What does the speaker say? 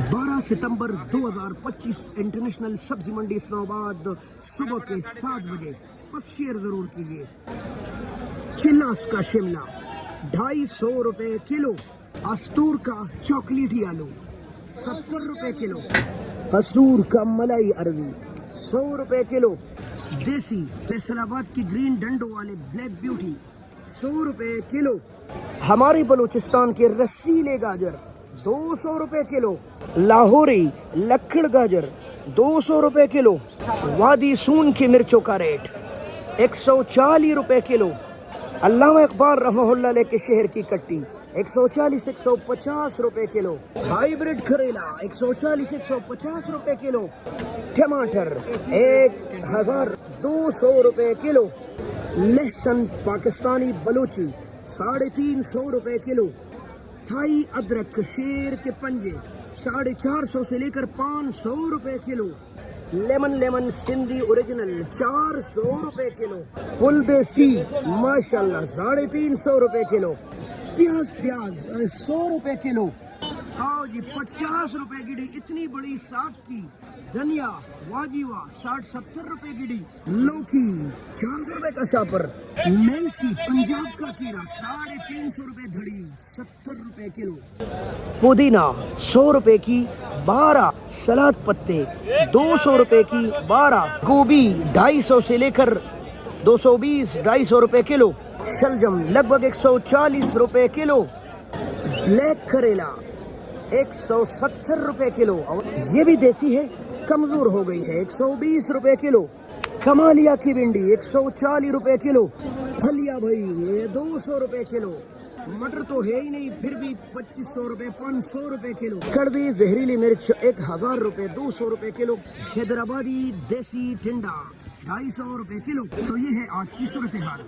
12 सितंबर 2025 international सब्जी मंडी इस्लामाबाद सुबह के 7 बजे। बस शेयर जरूर कीजिए। चिल्लास का शिमला 250 रुपए किलो। अस्तूर का चॉकलेटी आलू 70 रुपए किलो। कसूर का मलाई अरबी 100 रुपए किलो। देसी फैसलाबाद की ग्रीन डंडो वाले ब्लैक ब्यूटी 100 रुपए किलो। हमारे बलूचिस्तान के रसीले गाजर 200 रुपए किलो। लाहौरी लक्कड़ गाजर 200 रुपए किलो। वादी सून की मिर्चों का रेट 140 रुपए किलो। अल्लामा इकबाल रहमहुल्लाह के शहर की कट्टी 140-150 रुपए किलो। हाइब्रिड करेला 140-150 रुपए किलो। टमाटर 1200 रुपए किलो। लहसुन पाकिस्तानी बलूची 350 रुपए किलो। थाई अदरक शेर के पंजे 450 से लेकर 500 रुपए किलो। लेमन सिंधी ओरिजिनल 400 रुपए किलो। फुल देसी माशाल्लाह 350 रुपए किलो। प्याज 100 रुपए किलो। आओ जी 50 रुपए गिड़ी इतनी बड़ी साग की। धनिया वाजीवा 60-70 रुपए गिड़ी। लौकी 400 रुपए का शापर। मेलसी पंजाब का कीड़ा 350 रुपए धड़ी 70 रुपए किलो। पुदीना 100 रुपए की 12। सलाद पत्ते 200 रुपए की 12। गोभी 250 से लेकर 220-250 रुपए किलो। शलजम लगभग 140 रुपए किलो। ब्लैक करेला 170 रुपए किलो। ये भी देसी है, कमजोर हो गई है, 120 रुपए किलो। कमालिया की भिंडी 140 रुपए किलो। फलिया भाई ये 200 रुपए किलो। मटर तो है ही नहीं, फिर भी 2500 रुपए 500 रुपए किलो। कड़वी जहरीली मिर्च 1000 रुपए 200 रुपए किलो। हैदराबादी देसी टिंडा 250 रुपए किलो। तो ये है आज की सूरत हाल।